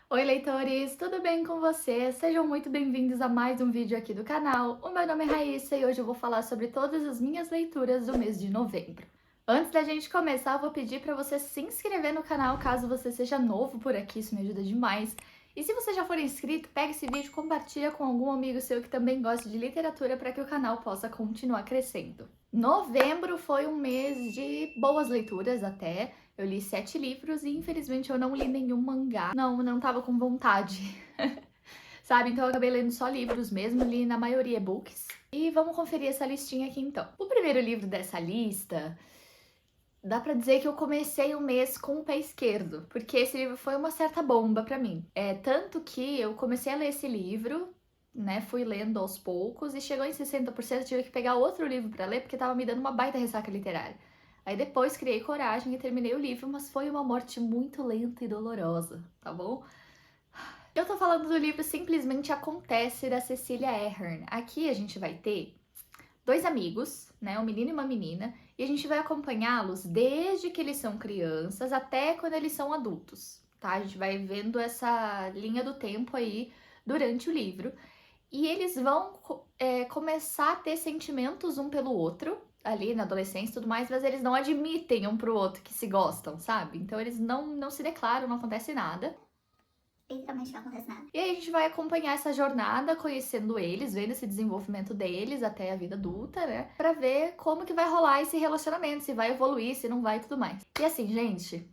Oi, leitores! Tudo bem com vocês? Sejam muito bem-vindos a mais um vídeo aqui do canal. O meu nome é Raíssa e hoje eu vou falar sobre todas as minhas leituras do mês de novembro. Antes da gente começar, eu vou pedir para você se inscrever no canal caso você seja novo por aqui, isso me ajuda demais. E se você já for inscrito, pega esse vídeo e compartilha com algum amigo seu que também gosta de literatura para que o canal possa continuar crescendo. Novembro foi um mês de boas leituras até. Eu li 7 livros e infelizmente eu não li nenhum mangá. Não tava com vontade. Sabe? Então eu acabei lendo só livros mesmo, li na maioria e-books. E vamos conferir essa listinha aqui então. O primeiro livro dessa lista, dá pra dizer que eu comecei o mês com o pé esquerdo, porque esse livro foi uma certa bomba pra mim. Tanto que eu comecei a ler esse livro, né, fui lendo aos poucos e chegou em 60%, tive que pegar outro livro pra ler porque tava me dando uma baita ressaca literária. Aí depois criei coragem e terminei o livro, mas foi uma morte muito lenta e dolorosa, tá bom? Eu tô falando do livro Simplesmente Acontece, da Cecília Ahern. Aqui a gente vai ter dois amigos, né, um menino e uma menina, e a gente vai acompanhá-los desde que eles são crianças até quando eles são adultos, tá? A gente vai vendo essa linha do tempo aí durante o livro. E eles vão começar a ter sentimentos um pelo outro, ali na adolescência e tudo mais, mas eles não admitem um pro outro que se gostam, sabe? Então eles não se declaram, não acontece nada. Literalmente não acontece nada. E aí a gente vai acompanhar essa jornada, conhecendo eles, vendo esse desenvolvimento deles até a vida adulta, né? Pra ver como que vai rolar esse relacionamento, se vai evoluir, se não vai e tudo mais. E assim, gente,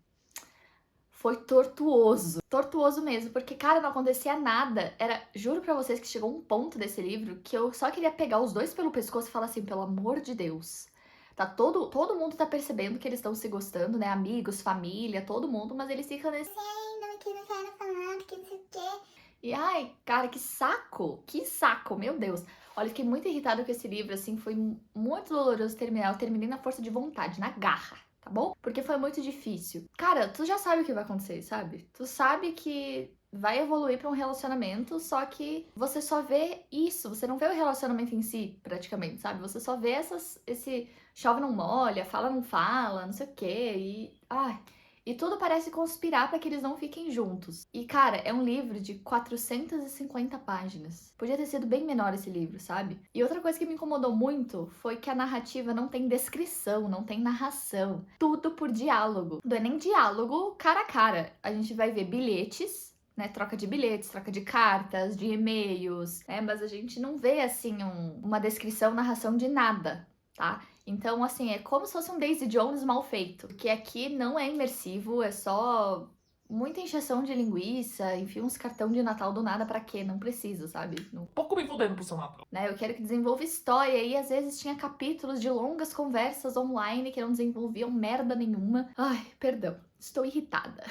foi tortuoso. Tortuoso mesmo, porque, cara, não acontecia nada. Juro pra vocês que chegou um ponto desse livro que eu só queria pegar os dois pelo pescoço e falar assim, pelo amor de Deus. Tá todo mundo tá percebendo que eles estão se gostando, né? Amigos, família, todo mundo, mas eles ficam nesse... Ainda que não quero falar, que não sei o quê. E ai, cara, que saco, meu Deus. Olha, eu fiquei muito irritada com esse livro, assim, foi muito doloroso terminar. Eu terminei na força de vontade, na garra, tá bom? Porque foi muito difícil. Cara, tu já sabe o que vai acontecer, sabe? Tu sabe que vai evoluir pra um relacionamento, só que você só vê isso, você não vê o relacionamento em si, praticamente, sabe? Você só vê esse chove não molha, fala não fala, não sei o quê, e... Ai... E tudo parece conspirar para que eles não fiquem juntos. E, cara, é um livro de 450 páginas. Podia ter sido bem menor esse livro, sabe? E outra coisa que me incomodou muito foi que a narrativa não tem descrição, não tem narração. Tudo por diálogo. Não é nem diálogo cara a cara. A gente vai ver bilhetes, né, troca de bilhetes, troca de cartas, de e-mails, né, mas a gente não vê, assim, uma descrição, narração de nada, tá? Então, assim, é como se fosse um Daisy Jones mal feito, que aqui não é imersivo, é só muita encheção de linguiça, enfia uns cartão de Natal do nada pra quê? Não precisa, sabe? Não... Pouco me fudendo pro seu Natal. Né? Eu quero que desenvolva história e às vezes tinha capítulos de longas conversas online que não desenvolviam merda nenhuma. Ai, perdão, estou irritada.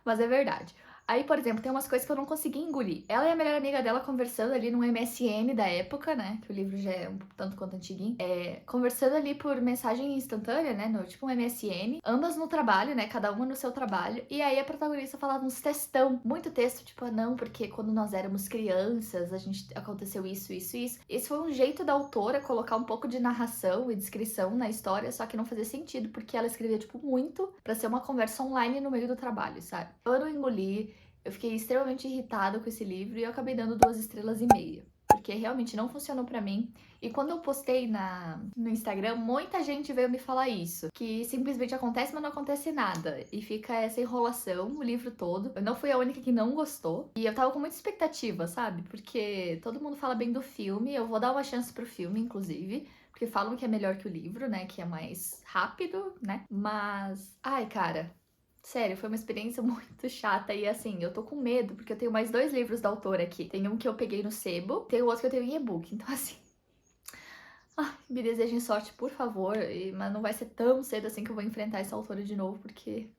Mas é verdade. Aí, por exemplo, tem umas coisas que eu não consegui engolir. Ela e a melhor amiga dela conversando ali no MSN da época, né? Que o livro já é um tanto quanto antiguinho. Conversando ali por mensagem instantânea, né? No, tipo um MSN. Ambas no trabalho, né? Cada uma no seu trabalho. E aí a protagonista falava uns textão. Muito texto, tipo, não, porque quando nós éramos crianças, a gente aconteceu isso, isso, isso. Esse foi um jeito da autora colocar um pouco de narração e descrição na história, só que não fazia sentido, porque ela escrevia, tipo, muito pra ser uma conversa online no meio do trabalho, sabe? Eu não engoli. Eu fiquei extremamente irritada com esse livro e eu acabei dando 2,5 estrelas, porque realmente não funcionou pra mim. E quando eu postei no Instagram, muita gente veio me falar isso, que simplesmente acontece, mas não acontece nada. E fica essa enrolação o livro todo. Eu não fui a única que não gostou. E eu tava com muita expectativa, sabe? Porque todo mundo fala bem do filme. Eu vou dar uma chance pro filme, inclusive. Porque falam que é melhor que o livro, né? Que é mais rápido, né? Mas... Ai, cara... Sério, foi uma experiência muito chata e assim, eu tô com medo porque eu tenho mais 2 livros da autora aqui. Tem um que eu peguei no sebo, tem o outro que eu tenho em e-book, então assim... me desejem sorte, por favor, mas não vai ser tão cedo assim que eu vou enfrentar essa autora de novo, porque...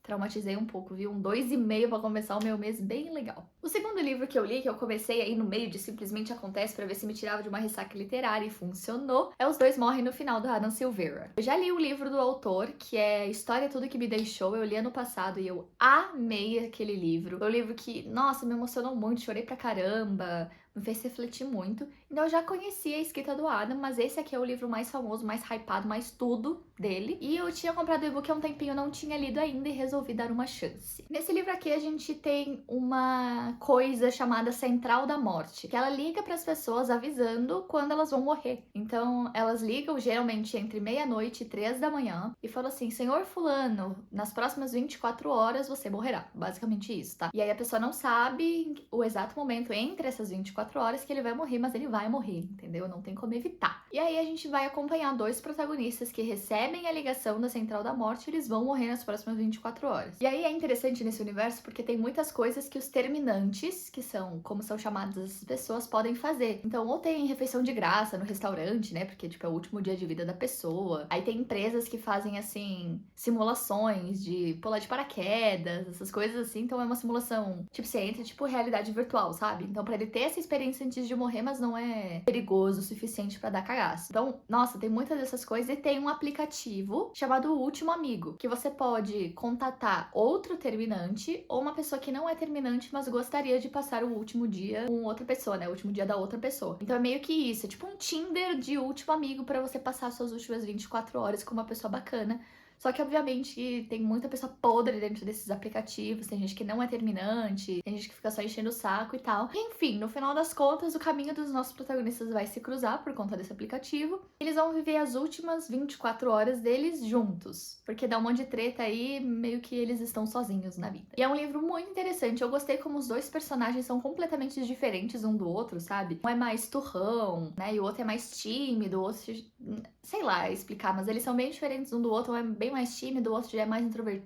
Traumatizei um pouco, viu? Um 2,5 pra começar o meu mês bem legal. O segundo livro que eu li, que eu comecei aí no meio de Simplesmente Acontece pra ver se me tirava de uma ressaca literária e funcionou, é Os Dois Morrem no Final, do Adam Silveira. Eu já li o livro do autor, que é História Tudo Que Me Deixou, eu li ano passado e eu amei aquele livro. Foi um livro que, nossa, me emocionou muito, chorei pra caramba, me fez refletir muito. Então eu já conhecia a escrita do Adam, mas esse aqui é o livro mais famoso, mais hypado, mais tudo dele. E eu tinha comprado o e-book há um tempinho, eu não tinha lido ainda e resolvi dar uma chance. Nesse livro aqui a gente tem uma coisa chamada Central da Morte, que ela liga para as pessoas avisando quando elas vão morrer. Então elas ligam geralmente entre meia-noite e 3 da manhã e falam assim: Senhor Fulano, nas próximas 24 horas você morrerá. Basicamente isso, tá? E aí a pessoa não sabe o exato momento entre essas 24 horas que ele vai morrer, mas ele vai morrer, entendeu? Não tem como evitar. E aí a gente vai acompanhar dois protagonistas que recebem a ligação da Central da Morte e eles vão morrer nas próximas 24 horas. E aí é interessante nesse universo porque tem muitas coisas que os terminantes, que são como são chamadas essas pessoas, podem fazer. Então, ou tem refeição de graça no restaurante, né? Porque, tipo, é o último dia de vida da pessoa. Aí tem empresas que fazem, assim, simulações de pular de paraquedas, essas coisas assim. Então é uma simulação, tipo, você entra, tipo, realidade virtual, sabe? Então, pra ele ter essa experiência antes de morrer, mas não é perigoso o suficiente pra dar cagaço. Então, nossa, tem muitas dessas coisas e tem um aplicativo chamado O Último Amigo, que você pode contatar outro terminante ou uma pessoa que não é terminante, mas gostaria de passar o último dia com outra pessoa, né? O último dia da outra pessoa. Então é meio que isso, é tipo um Tinder de último amigo pra você passar suas últimas 24 horas com uma pessoa bacana. Só que, obviamente, tem muita pessoa podre dentro desses aplicativos, tem gente que não é terminante, tem gente que fica só enchendo o saco e tal. E, enfim, no final das contas, o caminho dos nossos protagonistas vai se cruzar por conta desse aplicativo. Eles vão viver as últimas 24 horas deles juntos, porque dá um monte de treta aí, meio que eles estão sozinhos na vida. E é um livro muito interessante, eu gostei como os dois personagens são completamente diferentes um do outro, sabe? Um é mais turrão, né, e o outro é mais tímido, o outro, sei lá explicar, mas eles são bem diferentes um do outro, um é bem mais tímido, o outro já é mais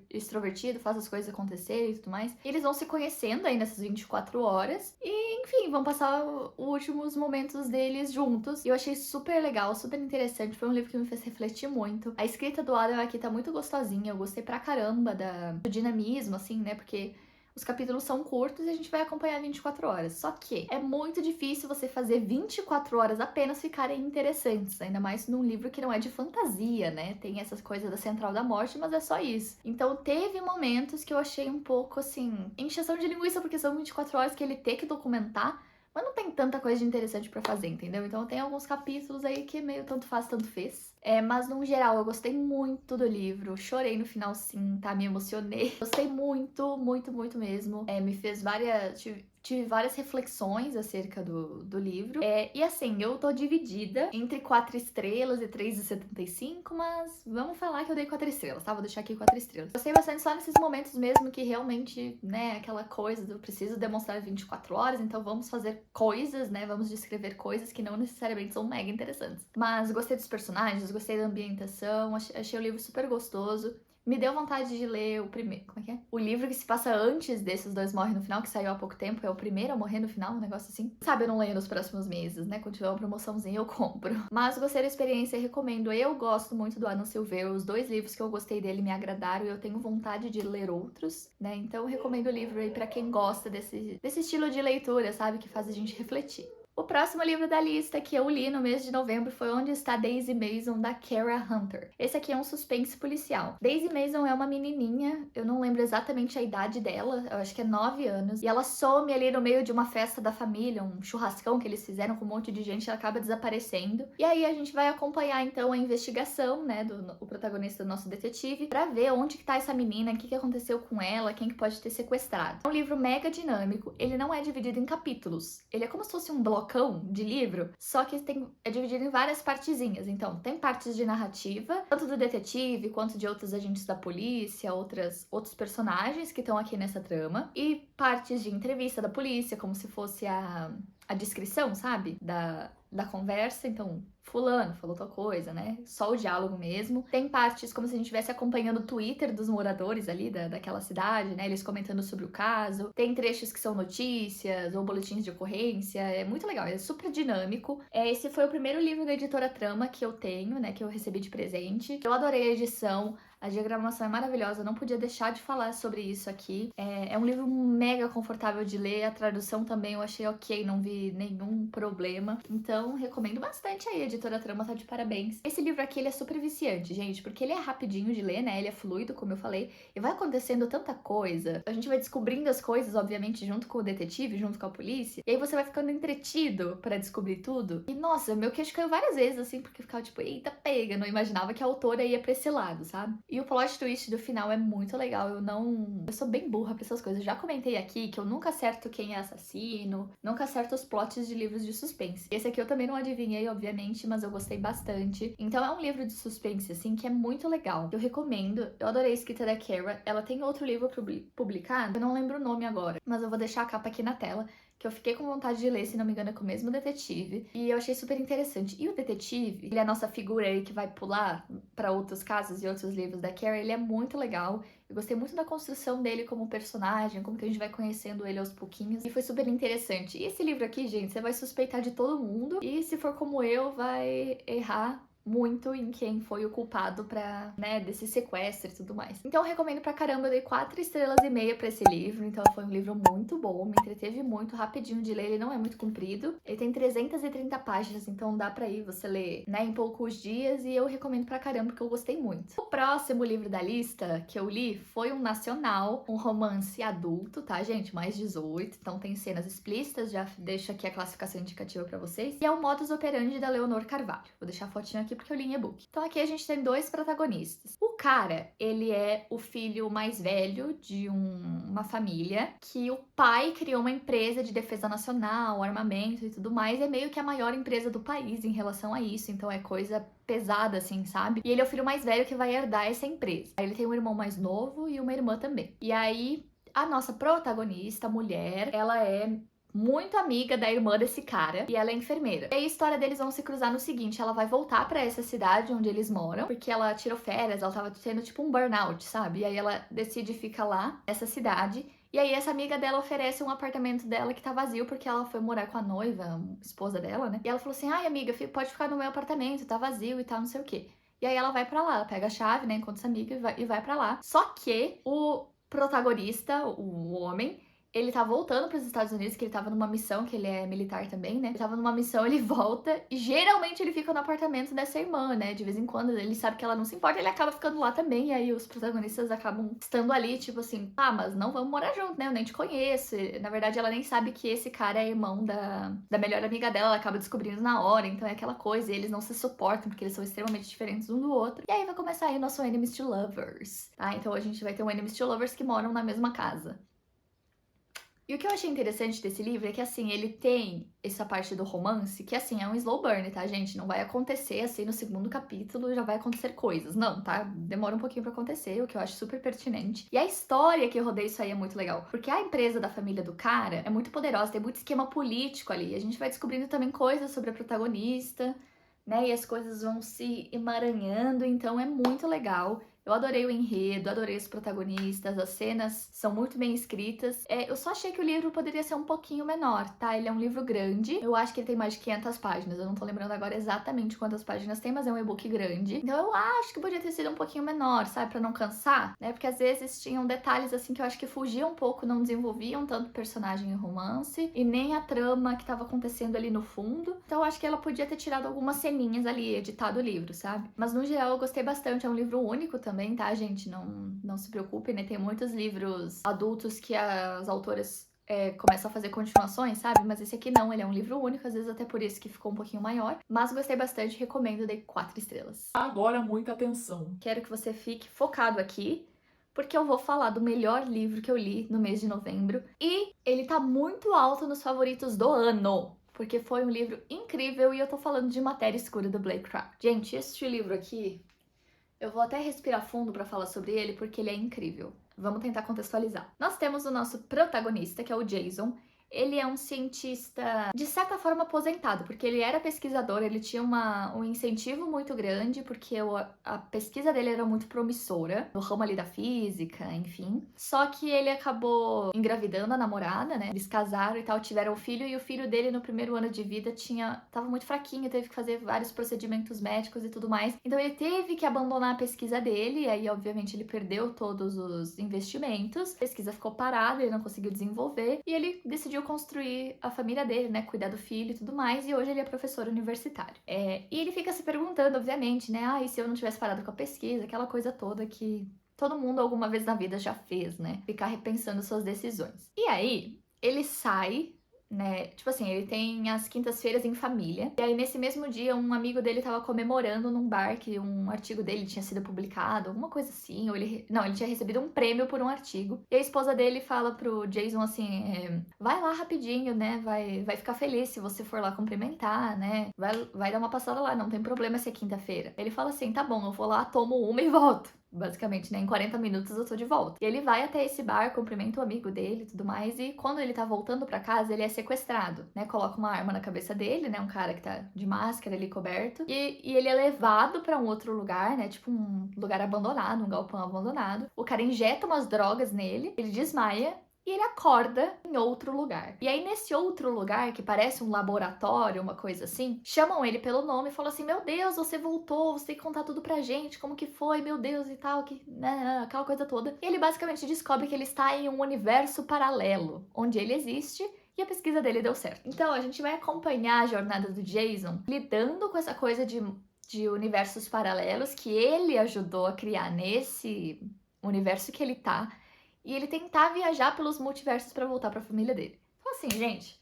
extrovertido, faz as coisas acontecerem e tudo mais. E eles vão se conhecendo aí nessas 24 horas e, enfim, vão passar os últimos momentos deles juntos. E eu achei super legal, super interessante, foi um livro que me fez refletir muito. A escrita do Adam aqui tá muito gostosinha, eu gostei pra caramba do dinamismo, assim, né, porque os capítulos são curtos e a gente vai acompanhar 24 horas. Só que é muito difícil você fazer 24 horas apenas ficarem interessantes. Ainda mais num livro que não é de fantasia, né? Tem essas coisas da Central da Morte, mas é só isso. Então teve momentos que eu achei um pouco, assim, encheção de linguiça, porque são 24 horas que ele tem que documentar. Mas não tem tanta coisa de interessante pra fazer, entendeu? Então tem alguns capítulos aí que meio tanto faz, tanto fez. Mas no geral eu gostei muito do livro. Chorei no final sim, tá? Me emocionei. Gostei muito, muito, muito mesmo. Me fez várias... Tive várias reflexões acerca do livro. E assim, eu tô dividida entre 4 estrelas e 3,75, mas vamos falar que eu dei 4 estrelas, tá? Vou deixar aqui 4 estrelas. Gostei bastante só nesses momentos mesmo que realmente, né, aquela coisa do preciso demonstrar 24 horas, então vamos fazer coisas, né? Vamos descrever coisas que não necessariamente são mega interessantes. Mas gostei dos personagens, gostei da ambientação, achei o livro super gostoso. Me deu vontade de ler o primeiro. Como é que é? O livro que se passa antes desses dois morrem no final, que saiu há pouco tempo, é o primeiro a morrer no final, um negócio assim. Sabe, eu não leio nos próximos meses, né? Quando tiver uma promoçãozinha, eu compro. Mas gostei da experiência e recomendo. Eu gosto muito do Adam Silveira. Os 2 livros que eu gostei dele me agradaram e eu tenho vontade de ler outros, né? Então eu recomendo o livro aí pra quem gosta desse estilo de leitura, sabe? Que faz a gente refletir. O próximo livro da lista que eu li no mês de novembro foi Onde Está Daisy Mason, da Kara Hunter. Esse aqui é um suspense policial. Daisy Mason é uma menininha, eu não lembro exatamente a idade dela, eu acho que é 9 anos, e ela some ali no meio de uma festa da família, um churrascão que eles fizeram com um monte de gente, ela acaba desaparecendo. E aí a gente vai acompanhar então a investigação, né, o protagonista do nosso detetive, pra ver onde que tá essa menina, o que aconteceu com ela, quem que pode ter sequestrado. É um livro mega dinâmico, ele não é dividido em capítulos, ele é como se fosse um bloco de livro, só que é dividido em várias partezinhas. Então, tem partes de narrativa, tanto do detetive quanto de outros agentes da polícia, outros personagens que estão aqui nessa trama, e partes de entrevista da polícia, como se fosse a descrição, sabe? Da conversa. Então, fulano falou tal coisa, né? Só o diálogo mesmo. Tem partes como se a gente estivesse acompanhando o Twitter dos moradores ali daquela cidade, né? Eles comentando sobre o caso. Tem trechos que são notícias ou boletins de ocorrência. É muito legal, é super dinâmico. Esse foi o primeiro livro da editora Trama que eu tenho, né? Que eu recebi de presente. Eu adorei a edição. A diagramação é maravilhosa, eu não podia deixar de falar sobre isso aqui. É um livro mega confortável de ler, a tradução também eu achei ok, não vi nenhum problema. Então, recomendo bastante aí, a Editora Trama tá de parabéns. Esse livro aqui, ele é super viciante, gente, porque ele é rapidinho de ler, né? Ele é fluido, como eu falei, e vai acontecendo tanta coisa. A gente vai descobrindo as coisas, obviamente, junto com o detetive, junto com a polícia, e aí você vai ficando entretido pra descobrir tudo. E, nossa, meu queixo caiu várias vezes, assim, porque ficava tipo, eita, pega, não imaginava que a autora ia pra esse lado, sabe? E o plot twist do final é muito legal, eu sou bem burra pra essas coisas. Eu já comentei aqui que eu nunca acerto quem é assassino, nunca acerto os plots de livros de suspense. Esse aqui eu também não adivinhei, obviamente, mas eu gostei bastante. Então é um livro de suspense, assim, que é muito legal. Eu recomendo, eu adorei a escrita da Kara. Ela tem outro livro publicado, eu não lembro o nome agora, mas eu vou deixar a capa aqui na tela, que eu fiquei com vontade de ler, se não me engano, é com o mesmo detetive. E eu achei super interessante. E o detetive, ele é a nossa figura aí que vai pular pra outros casos e outros livros da Carrie, ele é muito legal. Eu gostei muito da construção dele como personagem, como que a gente vai conhecendo ele aos pouquinhos. E foi super interessante. E esse livro aqui, gente, você vai suspeitar de todo mundo. E se for como eu, vai errar muito em quem foi o culpado pra, né, desse sequestro e tudo mais. Então eu recomendo pra caramba, eu dei 4,5 estrelas pra esse livro, então foi um livro muito bom, me entreteve muito, rapidinho de ler, ele não é muito comprido, ele tem 330 páginas, então dá pra ir você ler, né, em poucos dias, e eu recomendo pra caramba, porque eu gostei muito. O próximo livro da lista que eu li foi um nacional, um romance adulto, tá, gente, mais 18, então tem cenas explícitas, já deixo aqui a classificação indicativa pra vocês, e é o Modus Operandi da Leonor Carvalho. Vou deixar a fotinha aqui porque eu li em e-book. Então aqui a gente tem dois protagonistas. O cara, ele é o filho mais velho de uma família que o pai criou uma empresa de defesa nacional, armamento e tudo mais, é meio que a maior empresa do país em relação a isso, então é coisa pesada assim, sabe? E ele é o filho mais velho que vai herdar essa empresa. Aí ele tem um irmão mais novo e uma irmã também. E aí a nossa protagonista, mulher, ela é muito amiga da irmã desse cara e ela é enfermeira. E aí a história deles vão se cruzar no seguinte, ela vai voltar pra essa cidade onde eles moram, porque ela tirou férias, ela tava tendo tipo um burnout, sabe? E aí ela decide ficar lá, nessa cidade, e aí essa amiga dela oferece um apartamento dela que tá vazio porque ela foi morar com a noiva, esposa dela, né? E ela falou assim, ai amiga, pode ficar no meu apartamento, tá vazio e tal, não sei o quê. E aí ela vai pra lá, ela pega a chave, né, encontra essa amiga e vai pra lá. Só que o protagonista, o homem, ele tá voltando pros Estados Unidos, que ele tava numa missão, que ele é militar também, né? Ele tava numa missão, ele volta e geralmente ele fica no apartamento dessa irmã, né? De vez em quando ele sabe que ela não se importa, ele acaba ficando lá também. E aí os protagonistas acabam estando ali, tipo assim, ah, mas não vamos morar junto, né? Eu nem te conheço. E, na verdade, ela nem sabe que esse cara é irmão da melhor amiga dela, ela acaba descobrindo na hora. Então é aquela coisa, e eles não se suportam porque eles são extremamente diferentes um do outro. E aí vai começar aí o nosso Enemies to Lovers, tá? Então a gente vai ter um Enemies to Lovers que moram na mesma casa. E o que eu achei interessante desse livro é que, assim, ele tem essa parte do romance, que, assim, é um slow burn, tá, gente? Não vai acontecer, assim, no segundo capítulo já vai acontecer coisas. Não, tá? Demora um pouquinho pra acontecer, o que eu acho super pertinente. E a história que rodeia isso aí é muito legal, porque a empresa da família do cara é muito poderosa, tem muito esquema político ali. A gente vai descobrindo também coisas sobre a protagonista, né? E as coisas vão se emaranhando, então é muito legal. Eu adorei o enredo, adorei os protagonistas, as cenas são muito bem escritas. Eu só achei que o livro poderia ser um pouquinho menor, tá? Ele é um livro grande, eu acho que ele tem mais de 500 páginas, eu não tô lembrando agora exatamente quantas páginas tem, mas é um e-book grande. Então eu acho que podia ter sido um pouquinho menor, sabe? Pra não cansar, né? Porque às vezes tinham detalhes assim que eu acho que fugiam um pouco, não desenvolviam tanto o personagem e romance, e nem a trama que tava acontecendo ali no fundo. Então eu acho que ela podia ter tirado algumas ceninhas ali, editado o livro, sabe? Mas no geral eu gostei bastante, é um livro único também, tá, gente? Não se preocupem, né? Tem muitos livros adultos que as autoras começam a fazer continuações, sabe? Mas esse aqui não, ele é um livro único, às vezes até por isso que ficou um pouquinho maior. Mas gostei bastante, recomendo, dei 4 estrelas. Agora muita atenção. Quero que você fique focado aqui, porque eu vou falar do melhor livro que eu li no mês de novembro. E ele tá muito alto nos favoritos do ano, porque foi um livro incrível e eu tô falando de Matéria Escura, do Blake Crouch. Gente, este livro aqui, eu vou até respirar fundo pra falar sobre ele, porque ele é incrível. Vamos tentar contextualizar. Nós temos o nosso protagonista, que é o Jason. Ele é um cientista, de certa forma, aposentado, porque ele era pesquisador, ele tinha um incentivo muito grande, porque a pesquisa dele era muito promissora, no ramo ali da física, enfim. Só que ele acabou engravidando a namorada, né? Eles casaram e tal, tiveram um filho, e o filho dele, no primeiro ano de vida, tava muito fraquinho, teve que fazer vários procedimentos médicos e tudo mais. Então ele teve que abandonar a pesquisa dele, e aí, obviamente, ele perdeu todos os investimentos, a pesquisa ficou parada, ele não conseguiu desenvolver, e ele decidiu construir a família dele, né, cuidar do filho e tudo mais, e hoje ele é professor universitário. E ele fica se perguntando, obviamente, né, e se eu não tivesse parado com a pesquisa, aquela coisa toda que todo mundo alguma vez na vida já fez, né, ficar repensando suas decisões. E aí, ele sai, né, tipo assim, ele tem as quintas-feiras em família, e aí nesse mesmo dia um amigo dele tava comemorando num bar que um artigo dele tinha sido publicado, alguma coisa assim, ou ele tinha recebido um prêmio por um artigo, e a esposa dele fala pro Jason assim, vai lá rapidinho, né, vai ficar feliz se você for lá cumprimentar, né, vai dar uma passada lá, não tem problema se é quinta-feira. Ele fala assim, tá bom, eu vou lá, tomo uma e volto. Basicamente, né? Em 40 minutos eu tô de volta. E ele vai até esse bar, cumprimenta o amigo dele e tudo mais. E quando ele tá voltando pra casa, ele é sequestrado, né? Coloca uma arma na cabeça dele, né? Um cara que tá de máscara ali coberto. E ele é levado pra um outro lugar, né? Tipo um lugar abandonado, um galpão abandonado. O cara injeta umas drogas nele, ele desmaia. E ele acorda em outro lugar. E aí, nesse outro lugar, que parece um laboratório, uma coisa assim, chamam ele pelo nome e falam assim: Meu Deus, você voltou, você tem que contar tudo pra gente, como que foi, meu Deus e tal, aquela coisa toda. E ele basicamente descobre que ele está em um universo paralelo, onde ele existe. E a pesquisa dele deu certo. Então, a gente vai acompanhar a jornada do Jason lidando com essa coisa de universos paralelos que ele ajudou a criar nesse universo que ele tá. E ele tentar viajar pelos multiversos pra voltar pra família dele. Então assim, gente,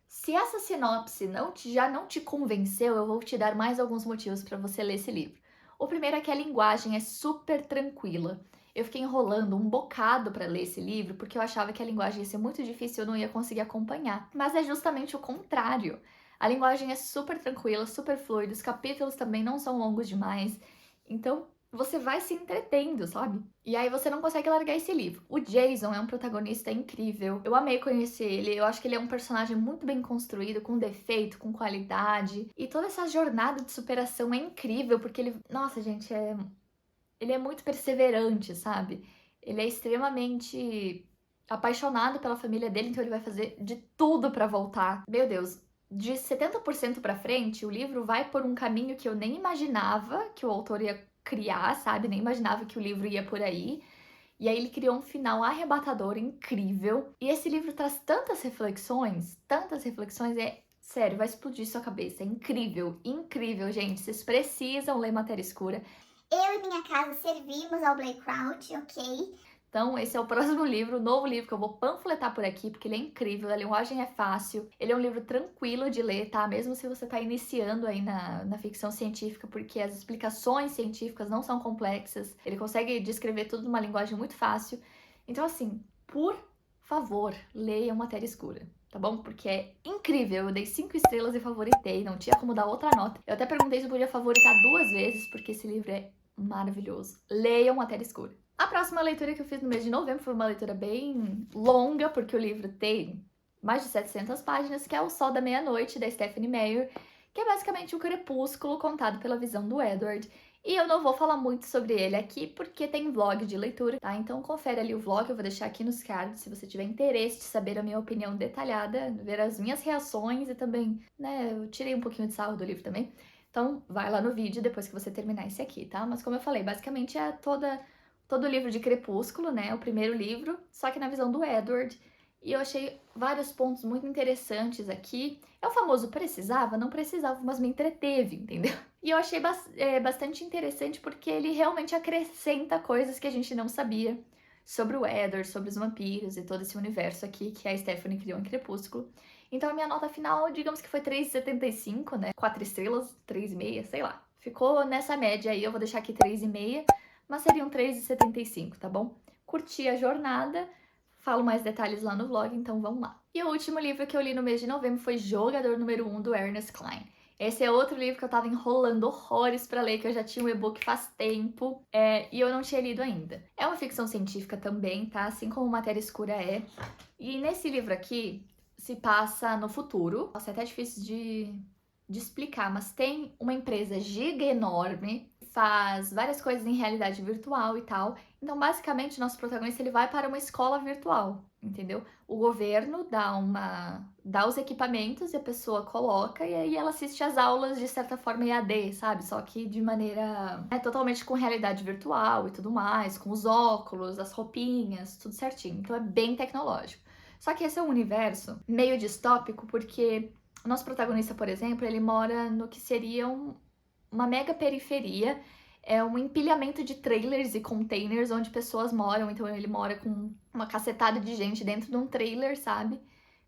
se essa sinopse já não te convenceu, eu vou te dar mais alguns motivos pra você ler esse livro. O primeiro é que a linguagem é super tranquila. Eu fiquei enrolando um bocado pra ler esse livro porque eu achava que a linguagem ia ser muito difícil e eu não ia conseguir acompanhar. Mas é justamente o contrário. A linguagem é super tranquila, super fluida, os capítulos também não são longos demais. Então, você vai se entretendo, sabe? E aí você não consegue largar esse livro. O Jason é um protagonista incrível. Eu amei conhecer ele. Eu acho que ele é um personagem muito bem construído, com defeito, com qualidade. E toda essa jornada de superação é incrível, porque ele... Nossa, gente, ele é muito perseverante, sabe? Ele é extremamente apaixonado pela família dele, então ele vai fazer de tudo pra voltar. Meu Deus, de 70% pra frente, o livro vai por um caminho que eu nem imaginava que o autor ia criar, sabe? Nem imaginava que o livro ia por aí. E aí ele criou um final arrebatador, incrível. E esse livro traz tantas reflexões, sério, vai explodir sua cabeça. É incrível, incrível, gente. Vocês precisam ler Matéria Escura. Eu e minha casa servimos ao Blake Crouch, ok? Então, esse é o próximo livro, o novo livro que eu vou panfletar por aqui, porque ele é incrível, a linguagem é fácil, ele é um livro tranquilo de ler, tá? Mesmo se você tá iniciando aí na ficção científica, porque as explicações científicas não são complexas, ele consegue descrever tudo numa linguagem muito fácil. Então, assim, por favor, leia Matéria Escura, tá bom? Porque é incrível, eu dei 5 estrelas e favoritei, não tinha como dar outra nota. Eu até perguntei se eu podia favoritar 2 vezes, porque esse livro é maravilhoso. Leiam Matéria Escura. A próxima leitura que eu fiz no mês de novembro foi uma leitura bem longa, porque o livro tem mais de 700 páginas, que é O Sol da Meia-Noite, da Stephenie Meyer, que é basicamente um crepúsculo contado pela visão do Edward. E eu não vou falar muito sobre ele aqui, porque tem vlog de leitura, tá? Então confere ali o vlog, eu vou deixar aqui nos cards, se você tiver interesse de saber a minha opinião detalhada, ver as minhas reações e também, né, eu tirei um pouquinho de sarro do livro também. Então vai lá no vídeo depois que você terminar esse aqui, tá? Mas como eu falei, basicamente é todo o livro de Crepúsculo, né? O primeiro livro, só que na visão do Edward. E eu achei vários pontos muito interessantes aqui. É o famoso precisava? Não precisava, mas me entreteve, entendeu? E eu achei bastante interessante porque ele realmente acrescenta coisas que a gente não sabia sobre o Edward, sobre os vampiros e todo esse universo aqui que a Stephenie criou em Crepúsculo. Então a minha nota final, digamos que foi 3,75, né? 4 estrelas, 3,5, sei lá. Ficou nessa média aí, eu vou deixar aqui 3,5. Mas seriam 3,75, tá bom? Curti a jornada, falo mais detalhes lá no vlog, então vamos lá. E o último livro que eu li no mês de novembro foi Jogador Número 1, do Ernest Cline. Esse é outro livro que eu tava enrolando horrores pra ler, que eu já tinha um e-book faz tempo, e eu não tinha lido ainda. É uma ficção científica também, tá? Assim como Matéria Escura é. E nesse livro aqui, se passa no futuro. Nossa, é até difícil de explicar, mas tem uma empresa giga enorme, faz várias coisas em realidade virtual e tal. Então, basicamente, o nosso protagonista ele vai para uma escola virtual, entendeu? O governo dá os equipamentos e a pessoa coloca e aí ela assiste às aulas de certa forma EAD, sabe? Só que de maneira totalmente com realidade virtual e tudo mais, com os óculos, as roupinhas, tudo certinho. Então é bem tecnológico. Só que esse é um universo meio distópico porque o nosso protagonista, por exemplo, ele mora no que seria uma mega periferia, é um empilhamento de trailers e containers onde pessoas moram, então ele mora com uma cacetada de gente dentro de um trailer, sabe?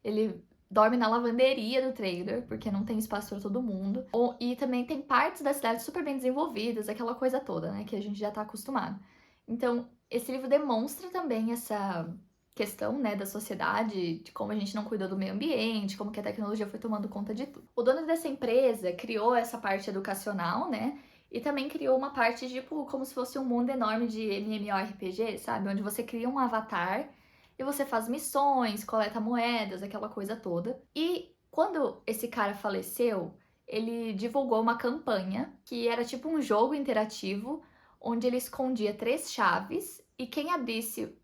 Ele dorme na lavanderia do trailer, porque não tem espaço para todo mundo. E também tem partes da cidade super bem desenvolvidas, aquela coisa toda, né, que a gente já tá acostumado. Então, esse livro demonstra também essa questão, né, da sociedade, de como a gente não cuidou do meio ambiente, como que a tecnologia foi tomando conta de tudo. O dono dessa empresa criou essa parte educacional, né, e também criou uma parte, tipo, como se fosse um mundo enorme de MMORPG, sabe, onde você cria um avatar e você faz missões, coleta moedas, aquela coisa toda. E quando esse cara faleceu, ele divulgou uma campanha que era tipo um jogo interativo onde ele escondia 3 chaves e quem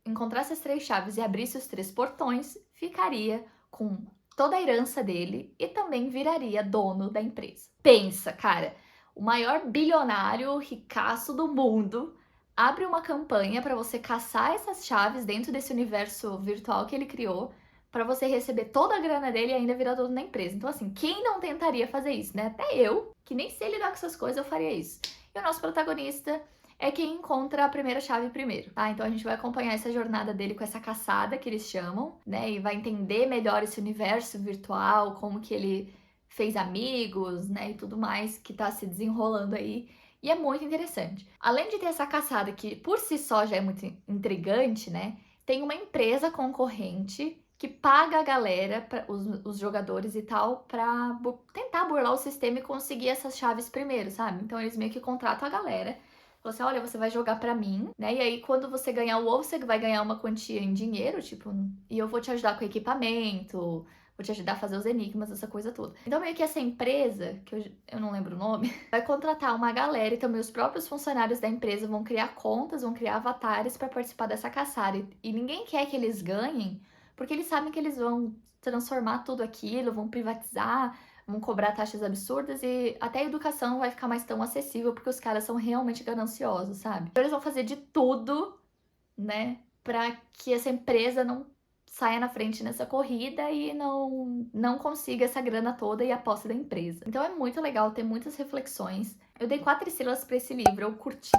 encontrasse as 3 chaves e abrisse os 3 portões, ficaria com toda a herança dele e também viraria dono da empresa. Pensa, cara, o maior bilionário ricaço do mundo abre uma campanha para você caçar essas chaves dentro desse universo virtual que ele criou, para você receber toda a grana dele e ainda virar dono da empresa. Então, assim, quem não tentaria fazer isso, né? Até eu, que nem sei lidar com essas coisas, eu faria isso. E o nosso protagonista é quem encontra a primeira chave primeiro, tá? Então a gente vai acompanhar essa jornada dele com essa caçada que eles chamam, né? E vai entender melhor esse universo virtual, como que ele fez amigos, né? E tudo mais que tá se desenrolando aí. E é muito interessante. Além de ter essa caçada que por si só já é muito intrigante, né? Tem uma empresa concorrente que paga a galera, os jogadores e tal, pra tentar burlar o sistema e conseguir essas chaves primeiro, sabe? Então eles meio que contratam a galera. Falam assim, olha, você vai jogar pra mim, né? E aí, quando você ganhar o WoW, você vai ganhar uma quantia em dinheiro, tipo, e eu vou te ajudar com equipamento, vou te ajudar a fazer os enigmas, essa coisa toda. Então, meio que essa empresa, que eu não lembro o nome, vai contratar uma galera e também os próprios funcionários da empresa vão criar contas, vão criar avatares pra participar dessa caçada. E ninguém quer que eles ganhem, porque eles sabem que eles vão transformar tudo aquilo, vão privatizar, vão cobrar taxas absurdas e até a educação não vai ficar mais tão acessível porque os caras são realmente gananciosos, sabe? Então eles vão fazer de tudo, né, pra que essa empresa não saia na frente nessa corrida e não consiga essa grana toda e a posse da empresa. Então é muito legal, tem muitas reflexões. Eu dei 4 estrelas pra esse livro, eu curti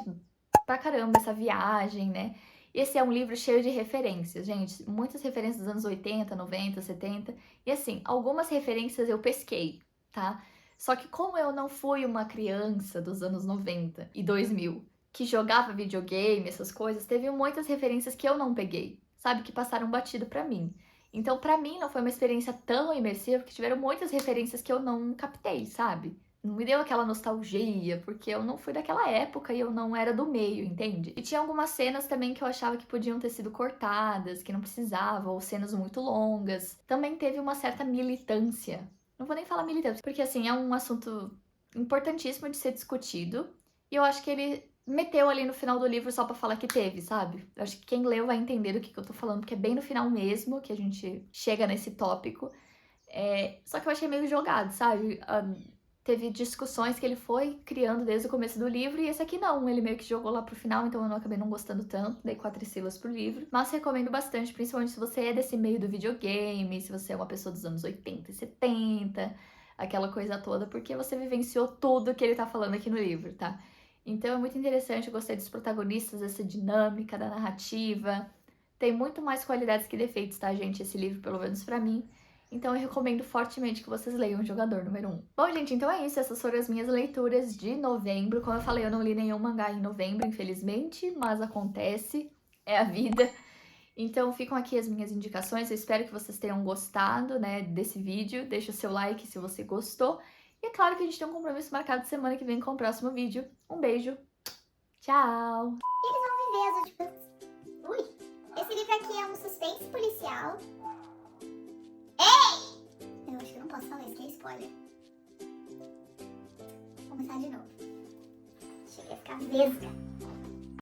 pra caramba essa viagem, né? Esse é um livro cheio de referências, gente. Muitas referências dos anos 80, 90, 70. E assim, algumas referências eu pesquei, tá? Só que como eu não fui uma criança dos anos 90 e 2000 que jogava videogame, essas coisas, teve muitas referências que eu não peguei, sabe? Que passaram batido pra mim. Então, pra mim, não foi uma experiência tão imersiva, porque tiveram muitas referências que eu não captei, sabe? Não me deu aquela nostalgia, porque eu não fui daquela época e eu não era do meio, entende? E tinha algumas cenas também que eu achava que podiam ter sido cortadas, que não precisavam, ou cenas muito longas. Também teve uma certa militância. Não vou nem falar militância, porque assim, é um assunto importantíssimo de ser discutido. E eu acho que ele meteu ali no final do livro só pra falar que teve, sabe? Eu acho que quem leu vai entender do que eu tô falando, porque é bem no final mesmo que a gente chega nesse tópico. Só que eu achei meio jogado, sabe? Teve discussões que ele foi criando desde o começo do livro, e esse aqui não, ele meio que jogou lá pro final, então eu não acabei não gostando tanto, dei 4 estrelas pro livro. Mas recomendo bastante, principalmente se você é desse meio do videogame, se você é uma pessoa dos anos 80 e 70, aquela coisa toda, porque você vivenciou tudo que ele tá falando aqui no livro, tá? Então é muito interessante, eu gostei dos protagonistas, dessa dinâmica, da narrativa. Tem muito mais qualidades que defeitos, tá, gente? Esse livro, pelo menos pra mim. Então eu recomendo fortemente que vocês leiam Jogador Número 1. Bom, gente, então é isso. Essas foram as minhas leituras de novembro. Como eu falei, eu não li nenhum mangá em novembro, infelizmente, mas acontece, é a vida. Então ficam aqui as minhas indicações. Eu espero que vocês tenham gostado, né, desse vídeo. Deixa o seu like se você gostou. E é claro que a gente tem um compromisso marcado semana que vem com o próximo vídeo. Um beijo. Tchau! Eles vão viver as últimas... Ui! Esse livro aqui é um suspense policial. Ei! posso falar isso, que é spoiler. Vou começar de novo. Cheguei a ficar vesga.